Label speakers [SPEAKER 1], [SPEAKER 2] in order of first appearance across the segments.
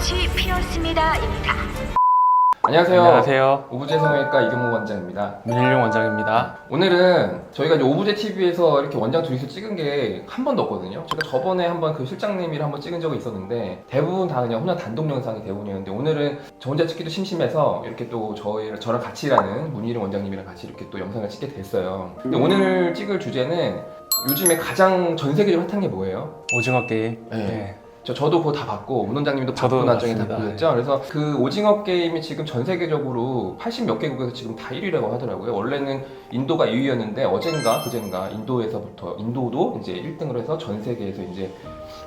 [SPEAKER 1] 꽃이 피었습니다입니다.
[SPEAKER 2] 안녕하세요.
[SPEAKER 3] 안녕하세요.
[SPEAKER 2] 오브제 성형외과 이경무 원장입니다.
[SPEAKER 3] 문일용 원장입니다.
[SPEAKER 2] 오늘은 저희가 이제 오브제 TV에서 이렇게 원장 둘이서 찍은 게 한 번도 없거든요. 제가 저번에 한번 그 실장님이랑 한번 찍은 적이 있었는데 대부분 다 그냥 혼자 단독 영상이 대부분이었는데 오늘은 저 혼자 찍기도 심심해서 이렇게 또 저랑 같이 일하는 문일용 원장님이랑 같이 이렇게 또 영상을 찍게 됐어요. 근데 오늘 찍을 주제는 요즘에 가장 전 세계적으로 핫한 게 뭐예요?
[SPEAKER 3] 오징어 게임.
[SPEAKER 2] 네. 저도 그거 다 봤고 문 원장님도
[SPEAKER 3] 저도
[SPEAKER 2] 봤고 나중에 다
[SPEAKER 3] 봤습니다.
[SPEAKER 2] 보셨죠? 그래서 그 오징어 게임이 지금 전 세계적으로 80몇 개국에서 지금 다 1위라고 하더라고요. 원래는 인도가 2위였는데 어젠가 그젠가 인도도 이제 1등을 해서 전 세계에서 이제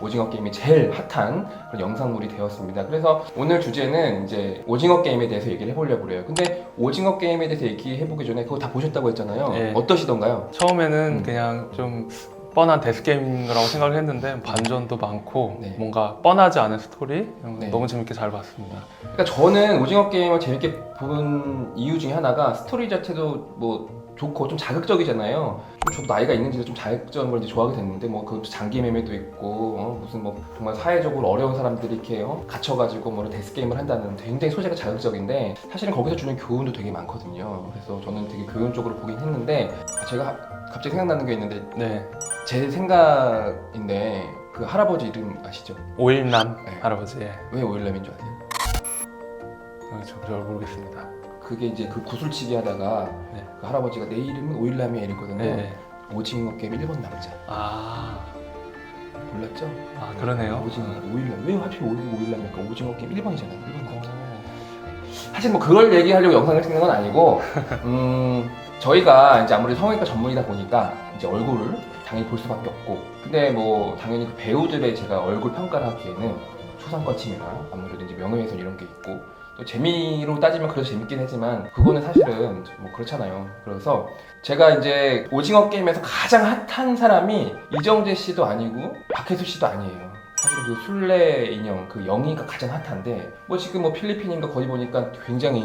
[SPEAKER 2] 오징어 게임이 제일 핫한 그런 영상물이 되었습니다. 그래서 오늘 주제는 이제 오징어 게임에 대해서 얘기를 해보려고 그래요. 근데 오징어 게임에 대해서 얘기해보기 전에 그거 다 보셨다고 했잖아요.
[SPEAKER 3] 네.
[SPEAKER 2] 어떠시던가요?
[SPEAKER 3] 처음에는 그냥 좀 뻔한 데스게임이라고 생각을 했는데 반전도 많고
[SPEAKER 2] 네.
[SPEAKER 3] 뭔가 뻔하지 않은 스토리
[SPEAKER 2] 네.
[SPEAKER 3] 너무 재밌게 잘 봤습니다.
[SPEAKER 2] 그러니까 저는 오징어 게임을 재밌게 본 이유 중에 하나가 스토리 자체도 뭐 좋고 좀 자극적이잖아요. 좀 저도 나이가 있는지라 좀 자극적인 걸 이제 좋아하게 됐는데 뭐 그 장기 매매도 있고 무슨 뭐 정말 사회적으로 어려운 사람들이 이렇게 갇혀가지고 뭐 데스 게임을 한다는 굉장히 소재가 자극적인데 사실은 거기서 주는 교훈도 되게 많거든요. 그래서 저는 되게 교훈적으로 보긴 했는데 제가 갑자기 생각나는 게 있는데
[SPEAKER 3] 네.
[SPEAKER 2] 제 생각인데 그 할아버지 이름 아시죠?
[SPEAKER 3] 오일남
[SPEAKER 2] 네.
[SPEAKER 3] 할아버지.
[SPEAKER 2] 왜 오일남인 줄 아세요?
[SPEAKER 3] 잘 모르겠습니다.
[SPEAKER 2] 그게 이제 그 구슬치기 하다가
[SPEAKER 3] 네.
[SPEAKER 2] 그 할아버지가 내 이름은 오일남이야 이랬거든요.
[SPEAKER 3] 네.
[SPEAKER 2] 오징어 게임 1번 남자
[SPEAKER 3] 아,
[SPEAKER 2] 몰랐죠?
[SPEAKER 3] 그러네요.
[SPEAKER 2] 오징어 오일남 왜 하필 오일남일까? 오징어 게임 1번이잖아 1번 남자. 사실 뭐 그걸 얘기하려고 영상을 찍는 건 아니고 저희가 이제 아무래도 성형외과 전문이다 보니까 이제 얼굴을 당연히 볼 수밖에 없고 근데 뭐 당연히 그 배우들의 제가 얼굴 평가를 하기에는 초상권 침해나 아무래도 이제 명예훼손 이런 게 있고 또 재미로 따지면 그래도 재밌긴 하지만 그거는 사실은 뭐 그렇잖아요. 그래서 제가 이제 오징어 게임에서 가장 핫한 사람이 이정재 씨도 아니고 박혜수 씨도 아니에요. 사실 그 술래 인형 그 영희가 가장 핫한데 뭐 지금 뭐 필리핀인가 거기 보니까 굉장히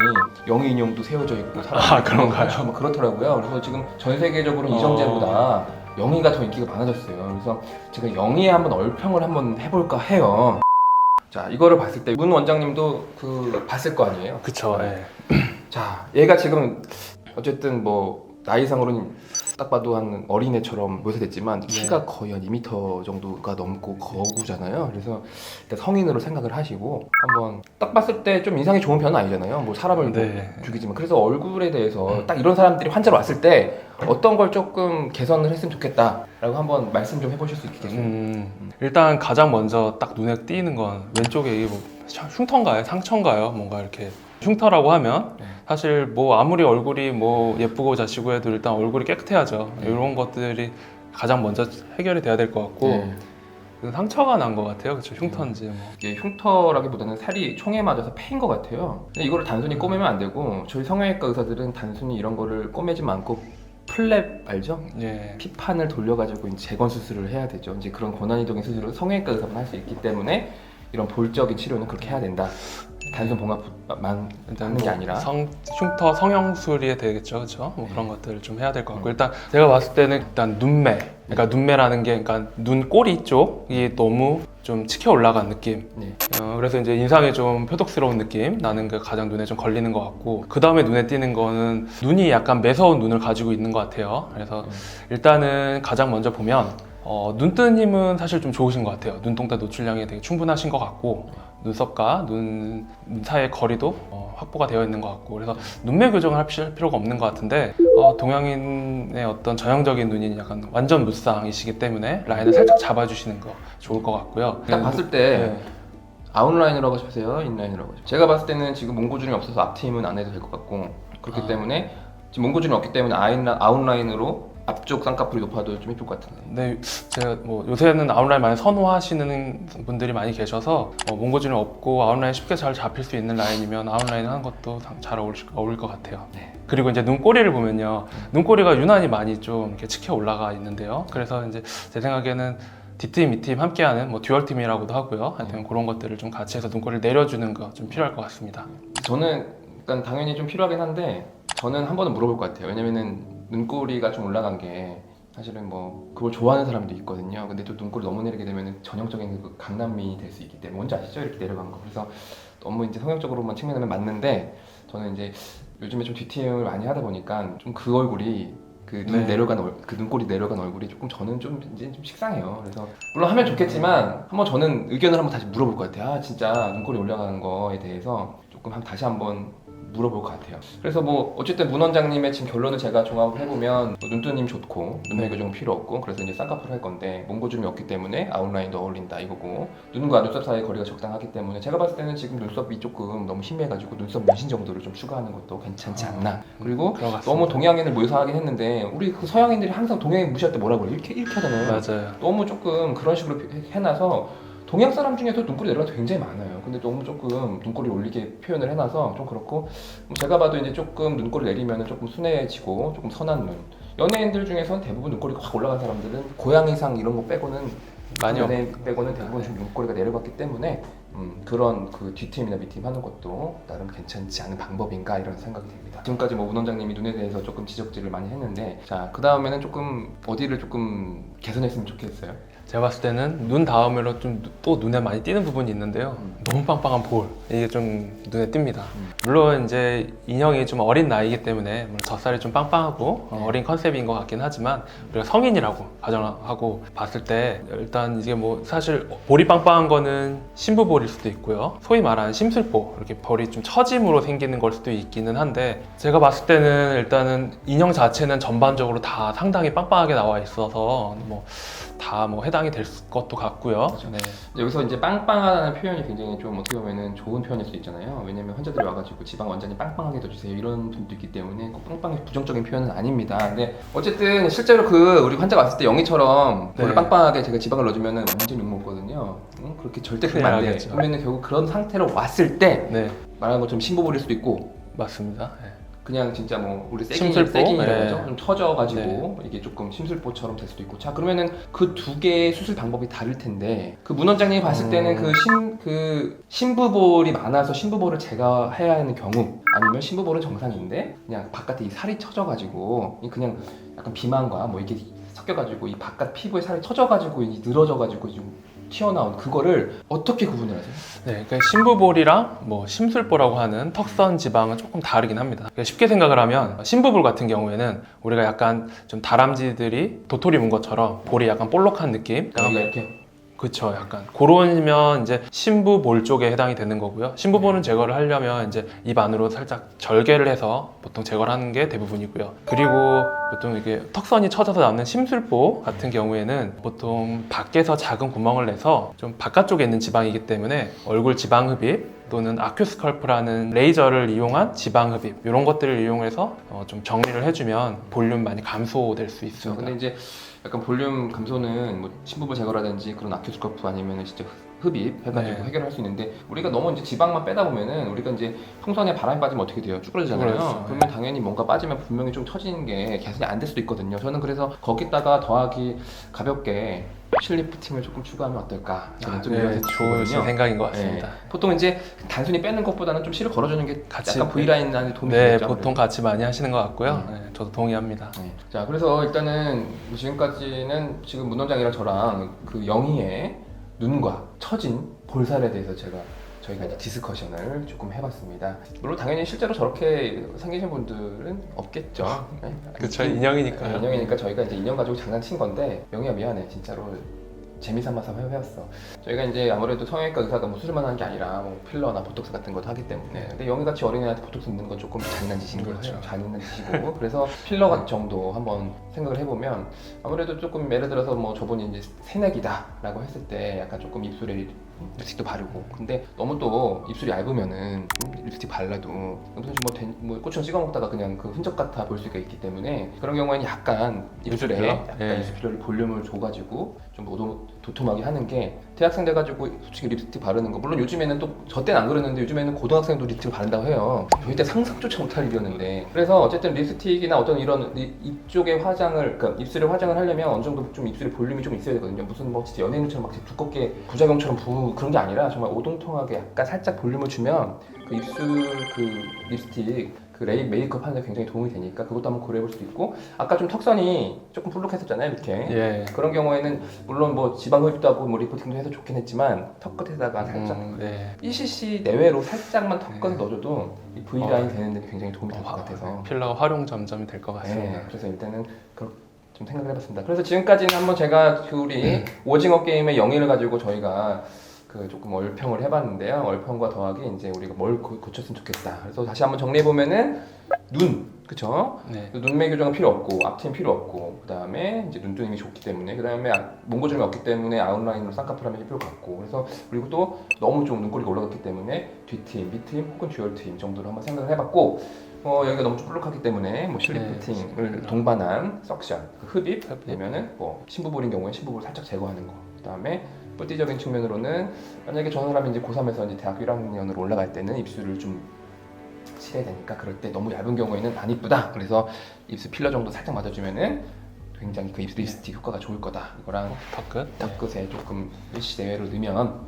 [SPEAKER 2] 영희 인형도 세워져 있고
[SPEAKER 3] 그런가요?
[SPEAKER 2] 뭐 그렇더라고요. 그래서 지금 전 세계적으로 이정재보다 영희가 더 인기가 많아졌어요. 그래서 제가 영희의 한번 얼평을 한번 해볼까 해요. 자, 이거를 봤을 때 문 원장님도 그 봤을 거 아니에요?
[SPEAKER 3] 그쵸. 네.
[SPEAKER 2] 자, 얘가 지금 어쨌든 뭐 나이상으로는 딱 봐도 한 어린애처럼 묘사됐지만 키가 거의 한 2m 정도가 넘고 거구잖아요. 그래서 일단 성인으로 생각을 하시고 한번 딱 봤을 때 좀 인상이 좋은 편은 아니잖아요. 뭐 사람을
[SPEAKER 3] 네.
[SPEAKER 2] 뭐 죽이지만 그래서 얼굴에 대해서 딱 이런 사람들이 환자로 왔을 때 어떤 걸 조금 개선을 했으면 좋겠다라고 한번 말씀 좀 해보실 수 있겠어요?
[SPEAKER 3] 일단 가장 먼저 딱 눈에 띄는 건 왼쪽에 이게 뭐 흉터인가요? 상처인가요? 뭔가 이렇게 흉터라고 하면 사실 뭐 아무리 얼굴이 뭐 예쁘고 자시고 해도 일단 얼굴이 깨끗해야죠. 이런 것들이 가장 먼저 해결이 돼야 될 것 같고 그 상처가 난 것 같아요. 그쵸? 흉터인지 뭐.
[SPEAKER 2] 이게 흉터라기보다는 살이 총에 맞아서 패인 것 같아요. 근데 이거를 단순히 꼬매면 안 되고 저희 성형외과 의사들은 단순히 이런 거를 꼬매지 않고 플랩 알죠?
[SPEAKER 3] 예.
[SPEAKER 2] 피판을 돌려가지고 이제 재건 수술을 해야 되죠. 이제 그런 고난이적인 수술을 성형외과 의사만 할 수 있기 때문에 이런 볼적인 치료는 그렇게 해야 된다. 단순 봉합만 하는 게 아니라
[SPEAKER 3] 흉터 성형술이 되겠죠, 그렇죠? 뭐 그런 것들을 좀 해야 될 것 같고 일단 제가 봤을 때는 일단 눈매, 그러니까 눈매라는 게 그러니까 눈꼬리 쪽이 너무 좀 치켜 올라간 느낌. 그래서 이제 인상이 좀 표독스러운 느낌 나는 게 가장 눈에 좀 걸리는 것 같고 그 다음에 눈에 띄는 거는 눈이 약간 매서운 눈을 가지고 있는 것 같아요. 그래서 일단은 가장 먼저 보면 눈뜨는 힘은 사실 좀 좋으신 것 같아요. 눈동자 노출량이 되게 충분하신 것 같고 눈썹과 눈 사이의 거리도 확보가 되어 있는 것 같고 그래서 눈매 교정을 할 필요가 없는 것 같은데 동양인의 어떤 전형적인 눈이 약간 완전 무쌍이시기 때문에 라인을 살짝 잡아주시는 거 좋을 것 같고요.
[SPEAKER 2] 딱 봤을 때 아웃라인이라고 하세요? 인라인이라고 하세요? 제가 봤을 때는 지금 몽고주름이 없어서 앞트임은 안 해도 될 것 같고 그렇기 때문에 지금 몽고주름이 없기 때문에 아웃라인으로 앞쪽 쌍꺼풀이 높아도 좀 예쁠 것 같은데.
[SPEAKER 3] 네, 제가 뭐 요새는 아웃라인 많이 선호하시는 분들이 많이 계셔서 몽고주름 없고 아웃라인 쉽게 잘 잡힐 수 있는 라인이면 아웃라인 하는 것도 잘 어울릴 것 같아요. 그리고 이제 눈꼬리를 보면요, 눈꼬리가 유난히 많이 좀 이렇게 치켜 올라가 있는데요. 그래서 이제 제 생각에는 D팀, E팀 함께하는 뭐 듀얼팀이라고도 하고요. 하여튼 그런 것들을 좀 같이 해서 눈꼬리를 내려주는 거 좀 필요할 것 같습니다.
[SPEAKER 2] 저는 일단 당연히 좀 필요하긴 한데 저는 한 번은 물어볼 것 같아요. 왜냐면은 눈꼬리가 좀 올라간 게 사실은 뭐 그걸 좋아하는 사람도 있거든요. 근데 또 눈꼬리 너무 내리게 되면 전형적인 그 강남미인이 될 수 있기 때문에 뭔지 아시죠? 이렇게 내려간 거. 그래서 너무 이제 성형적으로만 측면하면 맞는데 저는 이제 요즘에 좀 뒤트임을 많이 하다 보니까 좀 그 얼굴이 그 눈
[SPEAKER 3] 네.
[SPEAKER 2] 내려간 그 눈꼬리 내려간 얼굴이 조금 저는 좀 이제 좀 식상해요. 그래서 물론 하면 좋겠지만 한번 저는 의견을 한번 다시 물어볼 것 같아요. 아 진짜 눈꼬리 올라가는 거에 대해서 조금 다시 한번 물어볼 것 같아요. 그래서 뭐 어쨌든 문 원장님의 지금 결론을 제가 종합을 해보면 뭐 눈뜨님 좋고 눈매 교정 필요 없고 그래서 이제 쌍꺼풀 할 건데 몽고줌이 없기 때문에 아웃라인도 어울린다 이거고 눈과 눈썹 사이 거리가 적당하기 때문에 제가 봤을 때는 지금 눈썹이 조금 너무 심해가지고 눈썹 문신 정도를 좀 추가하는 것도 괜찮지 않나. 그리고
[SPEAKER 3] 그런 것 같습니다.
[SPEAKER 2] 너무 동양인을 묘사하긴 했는데 우리 그 서양인들이 항상 동양인 무시할 때 뭐라 그래요? 이렇게 하잖아요.
[SPEAKER 3] 맞아요.
[SPEAKER 2] 너무 조금 그런 식으로 해놔서 동양 사람 중에서 눈꼬리 내려가는 게 굉장히 많아요. 근데 너무 조금 눈꼬리 올리게 표현을 해놔서 좀 그렇고 제가 봐도 이제 조금 눈꼬리 내리면 조금 순해지고 조금 선한 눈. 연예인들 중에서는 대부분 눈꼬리가 확 올라간 사람들은 고양이상 이런 거 빼고는
[SPEAKER 3] 많이
[SPEAKER 2] 연예인 빼고는 대부분 좀 눈꼬리가 내려갔기 때문에 그런 그 뒤트임이나 밑트임 하는 것도 나름 괜찮지 않은 방법인가 이런 생각이 듭니다. 지금까지 뭐 문 원장님이 눈에 대해서 조금 지적질을 많이 했는데 자 그 다음에는 조금 어디를 조금 개선했으면 좋겠어요.
[SPEAKER 3] 제가 봤을 때는 눈 다음으로 좀 또 눈에 많이 띄는 부분이 있는데요. 너무 빵빵한 볼 이게 좀 눈에 띕니다. 물론 이제 인형이 좀 어린 나이이기 때문에 물론 젖살이 좀 빵빵하고 어린 컨셉인 것 같긴 하지만 우리가 성인이라고 가정하고 봤을 때 일단 이게 뭐 사실 볼이 빵빵한 거는 신부볼일 수도 있고요. 소위 말하는 심술보 이렇게 볼이 좀 처짐으로 생기는 걸 수도 있기는 한데 제가 봤을 때는 일단은 인형 자체는 전반적으로 다 상당히 빵빵하게 나와 있어서 다 해당이 될 것도 같고요.
[SPEAKER 2] 그렇죠. 네. 여기서 이제 빵빵하다는 표현이 굉장히 좀 어떻게 보면은 좋은 표현일 수 있잖아요. 왜냐면 환자들이 와가지고 지방 완전히 빵빵하게 해주세요 이런 분도 있기 때문에 꼭 빵빵이 부정적인 표현은 아닙니다. 근데 어쨌든 실제로 그 우리 환자가 왔을 때 영희처럼 볼을
[SPEAKER 3] 네.
[SPEAKER 2] 빵빵하게 제가 지방을 넣어주면은 완전 욕 먹거든요. 그렇게 절대 그러면 안 돼.
[SPEAKER 3] 알겠죠.
[SPEAKER 2] 그러면은 결국 그런 상태로 왔을 때
[SPEAKER 3] 네,
[SPEAKER 2] 말하는 것처럼 신부볼일 수도 있고
[SPEAKER 3] 맞습니다. 네.
[SPEAKER 2] 그냥 진짜 뭐 우리
[SPEAKER 3] 심술보?
[SPEAKER 2] 세깅이라고
[SPEAKER 3] 네.
[SPEAKER 2] 하죠. 좀 처져가지고 이게 조금 심술보처럼 될 수도 있고. 자 그러면은 그 두 개의 수술 방법이 다를 텐데 그 문 원장님이 봤을 때는 그 신부볼이 많아서 신부볼을 제거해야 하는 경우 아니면 신부볼은 정상인데 그냥 바깥에 이 살이 처져가지고 그냥 약간 비만과 뭐 이게 섞여가지고 이 바깥 피부에 살이 처져가지고 늘어져가지고 좀 튀어나온 그거를 어떻게 구분을 하세요?
[SPEAKER 3] 네, 그러니까 신부볼이랑 심술보라고 하는 턱선 지방은 조금 다르긴 합니다. 그러니까 쉽게 생각을 하면 신부볼 같은 경우에는 우리가 약간 좀 다람쥐들이 도토리 문 것처럼 볼이 약간 볼록한 느낌.
[SPEAKER 2] 여기가 이렇게
[SPEAKER 3] 그쵸, 약간 그러면 이제 신부볼 쪽에 해당이 되는 거고요. 신부볼은 제거를 하려면 이제 입 안으로 살짝 절개를 해서 보통 제거를 하는 게 대부분이고요. 그리고 보통 이게 턱선이 처져서 나오는 심술보 같은 경우에는 보통 밖에서 작은 구멍을 내서 좀 바깥쪽에 있는 지방이기 때문에 얼굴 지방 흡입 또는 아큐스컬프라는 레이저를 이용한 지방 흡입 이런 것들을 이용해서 좀 정리를 해주면 볼륨 많이 감소될 수 있습니다.
[SPEAKER 2] 근데 이제 약간 볼륨 감소는 뭐 신부볼 제거라든지 그런 아큐스커프 아니면 진짜 흡입 해가지고
[SPEAKER 3] 네.
[SPEAKER 2] 해결할 수 있는데 우리가 너무 이제 지방만 빼다 보면은 우리가 이제 풍선에 바람이 빠지면 어떻게 돼요? 쭈그러지잖아요.
[SPEAKER 3] 쭈그러지죠.
[SPEAKER 2] 그러면 당연히 뭔가 빠지면 분명히 좀 처지는 게 개선이 안 될 수도 있거든요. 저는 그래서 거기다가 더하기 가볍게 실리프팅을 조금 추가하면 어떨까? 저는 좀 이런
[SPEAKER 3] 네,
[SPEAKER 2] 생각이
[SPEAKER 3] 좋은
[SPEAKER 2] 들거든요.
[SPEAKER 3] 생각인 것 같습니다.
[SPEAKER 2] 네. 보통 이제 단순히 빼는 것보다는 좀 실을 걸어주는 게
[SPEAKER 3] 같이,
[SPEAKER 2] 약간 V라인한테 도움이
[SPEAKER 3] 네,
[SPEAKER 2] 되겠죠.
[SPEAKER 3] 보통 같이 많이 하시는 것 같고요. 네, 저도 동의합니다.
[SPEAKER 2] 네. 자, 그래서 일단은 지금까지는 지금 문 원장이랑 저랑 그 영희의 눈과 처진 볼살에 대해서 저희가 이제 디스커션을 조금 해봤습니다. 물론 당연히 실제로 저렇게 생기신 분들은 없겠죠. 네.
[SPEAKER 3] 그쵸, 인형이니까요.
[SPEAKER 2] 인형이니까 저희가 이제 인형 가지고 장난친 건데 영희야 미안해 진짜로. 재미삼아서 해봤어. 저희가 이제 아무래도 성형외과 의사가 뭐 수술만 하는 게 아니라 뭐 필러나 보톡스 같은 것도 하기 때문에 근데 영희같이 어린애한테 보톡스 넣는 건 조금 잔인한
[SPEAKER 3] 그렇죠.
[SPEAKER 2] 거예요. 잔인한 짓이고 그래서 필러 같은 정도 한번 생각을 해보면 아무래도 조금 예를 들어서 뭐 저분이 이제 새내기다라고 했을 때 약간 조금 입술에 립스틱도 바르고 근데 너무 또 입술이 얇으면은 립스틱 발라도 뭐 고추장 찍어 먹다가 그냥 그 흔적 같아 보일 수가 있기 때문에 그런 경우에는 약간 입술에
[SPEAKER 3] 입술필러?
[SPEAKER 2] 약간
[SPEAKER 3] 네.
[SPEAKER 2] 입술에 볼륨을 줘가지고 좀 도톰하게 하는 게 대학생 돼가지고 솔직히 립스틱 바르는 거 물론 요즘에는 또 저 때는 안 그랬는데 요즘에는 고등학생도 립스틱 바른다고 해요. 저희 때 상상조차 못할 일이었는데 그래서 어쨌든 립스틱이나 어떤 이런 이쪽에 화장을 그러니까 입술에 화장을 하려면 어느 정도 좀 입술에 볼륨이 좀 있어야 되거든요. 무슨 뭐 진짜 연예인처럼 막 두껍게 부작용처럼 그런 게 아니라 정말 오동통하게 약간 살짝 볼륨을 주면 그 입술 그 립스틱 그 메이크업 하는데 굉장히 도움이 되니까 그것도 한번 고려해 볼 수도 있고 아까 좀 턱선이 조금 볼록했었잖아요 이렇게
[SPEAKER 3] 예.
[SPEAKER 2] 그런 경우에는 물론 뭐 지방 흡입도 하고 뭐 리프팅도 해서 좋긴 했지만 턱 끝에다가 살짝
[SPEAKER 3] 네.
[SPEAKER 2] 1cc 내외로 살짝만 턱 끝 넣어줘도 이 V라인 되는 데 굉장히 도움이 될 것
[SPEAKER 3] 아,
[SPEAKER 2] 같아서
[SPEAKER 3] 필러가 활용 점점이 될 것 같습니다.
[SPEAKER 2] 네, 그래서 일단은 좀 생각을 해봤습니다. 그래서 지금까지는 한번 제가 그 우리 오징어 게임의 영의를 가지고 저희가 그 조금 얼평을 해봤는데요. 얼평과 더하기 이제 우리가 뭘 고쳤으면 좋겠다. 그래서 다시 한번 정리해 보면은 눈, 그쵸?
[SPEAKER 3] 네.
[SPEAKER 2] 눈매 교정은 필요 없고 앞트임 필요 없고 그 다음에 이제 눈두림이 좋기 때문에 그 다음에 몽고주름이 없기 때문에 아웃라인으로 쌍꺼풀 하면 필요 없고 그래서 그리고 또 너무 좀 눈꼬리가 올라갔기 때문에 뒤트임, 밑트임 혹은 듀얼트임 정도로 한번 생각을 해봤고 여기가 너무 좀 볼록하기 때문에 뭐 실리프팅을 동반한 석션, 그 흡입 되면은 뭐 신부볼인 경우에 신부볼 살짝 제거하는 거. 그 다음에 뿌띠적인 측면으로는 만약에 저 사람이 이제 고3에서 이제 대학교 1학년으로 올라갈 때는 입술을 좀 칠해야 되니까 그럴 때 너무 얇은 경우에는 안 이쁘다. 그래서 입술 필러 정도 살짝 맞아주면은 굉장히 그 입술 립스틱 효과가 좋을 거다. 이거랑 턱끝에 조금 1cc 내외로 넣으면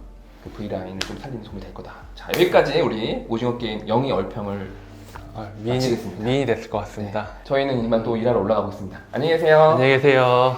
[SPEAKER 2] 그 V라인을 좀 살리는 도움이 될 거다. 자 여기까지 우리 오징어 게임 영의 얼평을
[SPEAKER 3] 미인이 됐을 것 같습니다.
[SPEAKER 2] 네. 저희는 이만 또 일하러 올라가고 있습니다. 안녕히 계세요.
[SPEAKER 3] 안녕히 계세요.